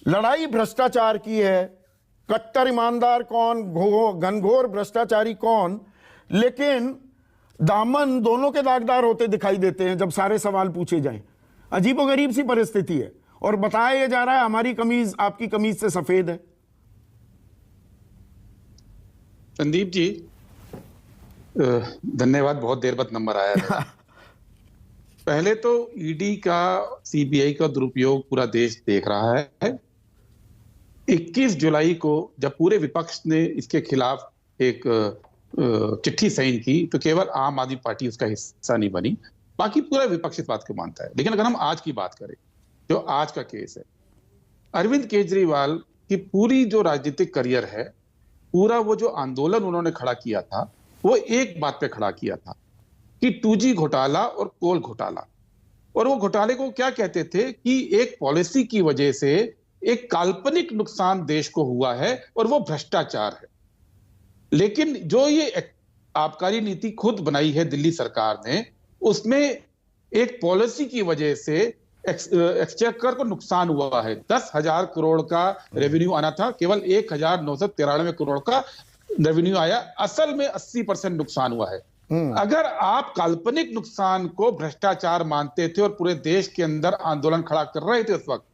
लड़ाई भ्रष्टाचार की है, कट्टर ईमानदार कौन, घनघोर भ्रष्टाचारी कौन, लेकिन दामन दोनों के दागदार होते दिखाई देते हैं जब सारे सवाल पूछे जाएं। अजीबोगरीब सी परिस्थिति है और बताया जा रहा है हमारी कमीज आपकी कमीज से सफेद है। संदीप जी धन्यवाद, बहुत देर बाद नंबर आया है। पहले तो ईडी का, सीबीआई का दुरुपयोग पूरा देश देख रहा है। 21 जुलाई को जब पूरे विपक्ष ने इसके खिलाफ एक चिट्ठी साइन की तो केवल आम आदमी पार्टी उसका हिस्सा नहीं बनी, बाकी पूरा विपक्ष इस बात को मानता है। लेकिन अगर हम आज की बात करें, जो आज का केस है, अरविंद केजरीवाल की पूरी जो राजनीतिक करियर है, पूरा वो जो आंदोलन उन्होंने खड़ा किया था, वो एक बात पे खड़ा किया था कि 2G घोटाला और कोल घोटाला। और वो घोटाले को क्या कहते थे कि एक पॉलिसी की वजह से एक काल्पनिक नुकसान देश को हुआ है और वो भ्रष्टाचार है। लेकिन जो ये आबकारी नीति खुद बनाई है दिल्ली सरकार ने, उसमें एक पॉलिसी की वजह से एक्सचेकर को नुकसान हुआ है। 10,000 करोड़ का रेवेन्यू आना था, केवल 1,993 करोड़ का रेवेन्यू आया। असल में 80% नुकसान हुआ है। अगर आप काल्पनिक नुकसान को भ्रष्टाचार मानते थे और पूरे देश के अंदर आंदोलन खड़ा कर रहे थे उस वक्त,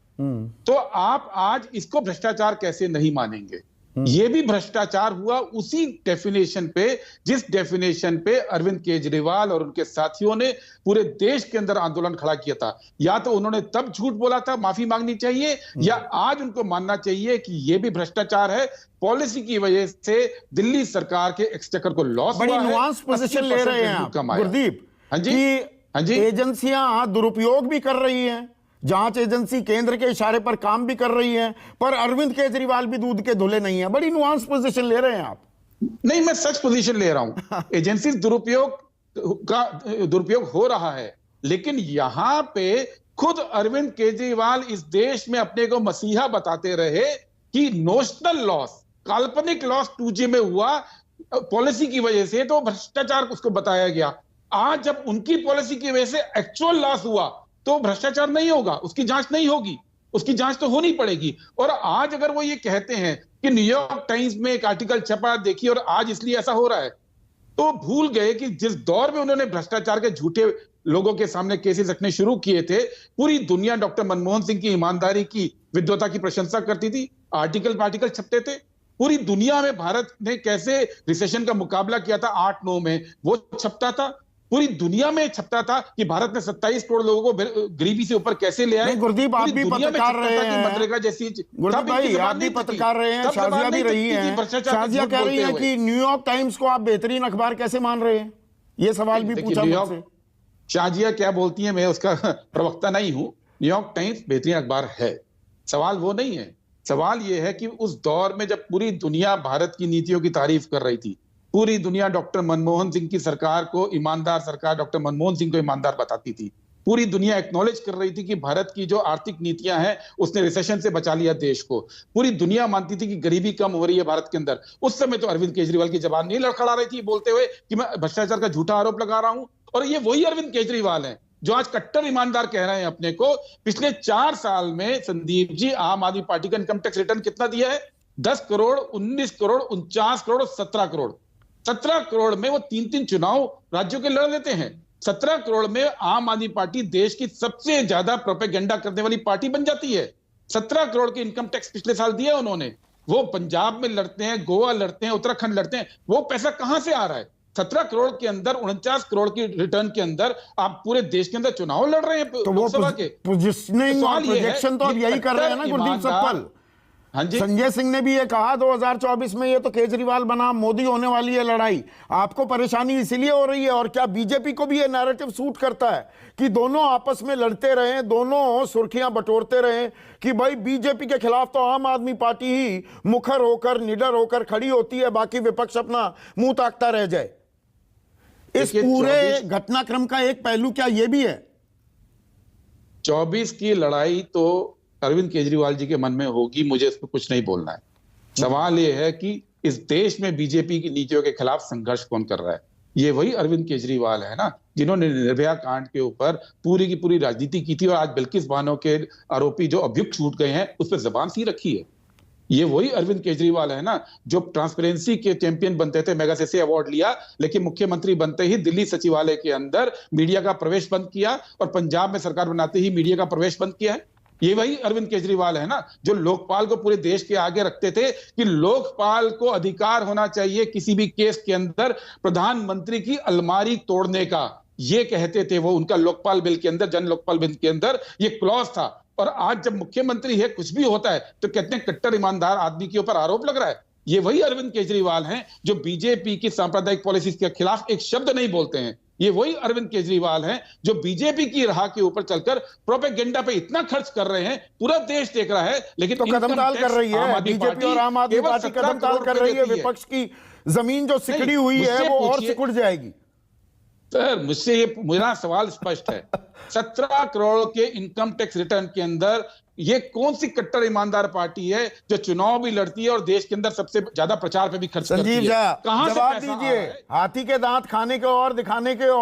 तो आप आज इसको भ्रष्टाचार कैसे नहीं मानेंगे? ये भी भ्रष्टाचार हुआ उसी डेफिनेशन पे, जिस डेफिनेशन पे अरविंद केजरीवाल और उनके साथियों ने पूरे देश के अंदर आंदोलन खड़ा किया था। या तो उन्होंने तब झूठ बोला था, माफी मांगनी चाहिए, या आज उनको मानना चाहिए कि ये भी भ्रष्टाचार है। पॉलिसी की वजह से दिल्ली सरकार के एक्सचेकर को लॉस हुआ है। बड़ी नुआंस पोजीशन ले रहे हैं आप गुरदीप, हाँ जी, एजेंसियां दुरुपयोग भी कर रही हैं, जांच एजेंसी केंद्र के इशारे पर काम भी कर रही है, पर अरविंद केजरीवाल भी दूध के धुले नहीं है। बड़ी नुआंस पोजीशन ले रहे हैं आप। नहीं, मैं सच पोजीशन ले रहा हूं। एजेंसी दुरुपयोग हो रहा है, लेकिन यहां पे खुद अरविंद केजरीवाल इस देश में अपने को मसीहा बताते रहे कि नोशनल लॉस, काल्पनिक लॉस 2G में हुआ पॉलिसी की वजह से, तो भ्रष्टाचार उसको बताया गया। आज जब उनकी पॉलिसी की वजह से एक्चुअल लॉस हुआ तो भ्रष्टाचार नहीं होगा, उसकी जांच नहीं होगी, उसकी जांच तो होनी पड़ेगी। और आज अगर वो ये कहते हैं कि न्यूयॉर्क टाइम्स में एक आर्टिकल छपा, देखिए, और आज इसलिए ऐसा हो रहा है, तो भूल गए कि जिस दौर में उन्होंने भ्रष्टाचार के झूठे लोगों के सामने केसेस रखने शुरू किए थे, पूरी दुनिया डॉक्टर मनमोहन सिंह की ईमानदारी की, विद्वता की प्रशंसा करती थी। आर्टिकल छपते थे। पूरी दुनिया में भारत ने कैसे रिसेशन का मुकाबला किया था 8-9 में, वो छपता था। पूरी दुनिया में छपता था कि भारत ने 27 करोड़ लोगों को गरीबी से ऊपर कैसे ले आए। गुरदीप, आप भी पत्रकार रहे हैं, मनरेगा जैसी, गुरदीप भाई आप भी पत्रकार रहे हैं, शाजिया भी रही हैं। शाजिया कह रही है कि न्यूयॉर्क टाइम्स को आप बेहतरीन अखबार कैसे मान रहे हैं? ये सवाल भी पूछा मुझसे। शाजिया क्या बोलती है, मैं उसका प्रवक्ता नहीं हूं। न्यूयॉर्क टाइम्स बेहतरीन अखबार है, सवाल वो नहीं है। सवाल ये है कि उस दौर में जब पूरी दुनिया भारत की नीतियों की तारीफ कर रही थी, पूरी दुनिया डॉक्टर मनमोहन सिंह की सरकार को ईमानदार सरकार, डॉक्टर मनमोहन सिंह को ईमानदार बताती थी, पूरी दुनिया एक्नॉलेज कर रही थी कि भारत की जो आर्थिक नीतियां हैं उसने रिसेशन से बचा लिया देश को, पूरी दुनिया मानती थी कि गरीबी कम हो रही है भारत के अंदर, उस समय तो अरविंद केजरीवाल की जबान नहीं लड़खड़ा रही थी बोलते हुए कि मैं भ्रष्टाचार का झूठा आरोप लगा रहा हूं। और ये वही अरविंद केजरीवाल है जो आज कट्टर ईमानदार कह रहे हैं अपने को। पिछले 4 साल में संदीप जी, आम आदमी पार्टी का इनकम टैक्स रिटर्न कितना दिया है? 10 करोड़, 19 करोड़, 49 करोड़, 17 करोड़। 17 करोड़ में वो 3-3 चुनाव राज्यों के लड़ लेते हैं। 17 करोड़ में आम आदमी पार्टी देश की सबसे ज्यादा प्रोपेगेंडा करने वाली पार्टी बन जाती है। 17 करोड़ के इनकम टैक्स पिछले साल दिया उन्होंने। वो पंजाब में लड़ते हैं, गोवा लड़ते हैं, उत्तराखंड लड़ते हैं। वो पैसा कहां से आ रहा है? 17 करोड़ के अंदर 49 करोड़ की रिटर्न के अंदर आप पूरे देश के अंदर चुनाव लड़ रहे हैं लोकसभा के। पोजीशनिंग और प्रोजेक्शन तो अब यही कर रहे हैं ना गुरदीप सप्पल। हाँ जी, संजय सिंह ने भी ये कहा 2024 में ये तो केजरीवाल बनाम मोदी होने वाली है लड़ाई। आपको परेशानी इसीलिए हो रही है, और क्या बीजेपी को भी ये नैरेटिव सूट करता है कि दोनों आपस में लड़ते रहे, दोनों सुर्खियां बटोरते रहे कि भाई बीजेपी के खिलाफ तो आम आदमी पार्टी ही मुखर होकर, निडर होकर खड़ी होती है, बाकी विपक्ष अपना मुंह ताकता रह जाए। इस पूरे घटनाक्रम का एक पहलू क्या ये भी है? 24 की लड़ाई तो अरविंद केजरीवाल जी के मन में होगी, मुझे इस पर कुछ नहीं बोलना है। सवाल यह है कि इस देश में बीजेपी की नीतियों के खिलाफ संघर्ष कौन कर रहा है। ये वही अरविंद केजरीवाल है ना, जिन्होंने निर्भया कांड के ऊपर पूरी की पूरी राजनीति की थी और आज बिल्किस बानो के आरोपी जो अभियुक्त छूट गए हैं उस पर जबान सी रखी है। ये वही अरविंद केजरीवाल है ना, जो ट्रांसपेरेंसी के चैंपियन बनते थे, मैग्सेसे अवार्ड लिया, लेकिन मुख्यमंत्री बनते ही दिल्ली सचिवालय के अंदर मीडिया का प्रवेश बंद किया और पंजाब में सरकार बनाते ही मीडिया का प्रवेश बंद किया है। ये वही अरविंद केजरीवाल है ना, जो लोकपाल को पूरे देश के आगे रखते थे कि लोकपाल को अधिकार होना चाहिए किसी भी केस के अंदर प्रधानमंत्री की अलमारी तोड़ने का। ये कहते थे वो, उनका लोकपाल बिल के अंदर, जन लोकपाल बिल के अंदर ये क्लॉज था। और आज जब मुख्यमंत्री है, कुछ भी होता है तो कहते हैं कट्टर ईमानदार आदमी के ऊपर आरोप लग रहा है। ये वही अरविंद केजरीवाल हैं जो बीजेपी की सांप्रदायिक पॉलिसीज के खिलाफ एक शब्द नहीं बोलते हैं। ये वही अरविंद केजरीवाल हैं जो बीजेपी की राह के ऊपर चलकर प्रोपेगेंडा पे इतना खर्च कर रहे हैं, पूरा देश देख रहा है, लेकिन तो कदमताल कर रही है बीजेपी और आम आदमी पार्टी, कदमताल कर रही है। विपक्ष की जमीन जो सिकड़ी हुई है वो और सिकुड़ जाएगी। सर मुझसे ये मेरा सवाल स्पष्ट है, 17 करोड़ के इनकम टैक्स रिटर्न के अंदर ये कौन सी कट्टर ईमानदार पार्टी है जो चुनाव भी लड़ती है और देश के अंदर सबसे ज्यादा प्रचार पे भी खर्च करती है? संजीव झा, कहां से जवाब पैसा आ दीजिए। रहा है? हाथी के दांत खाने के और दिखाने के और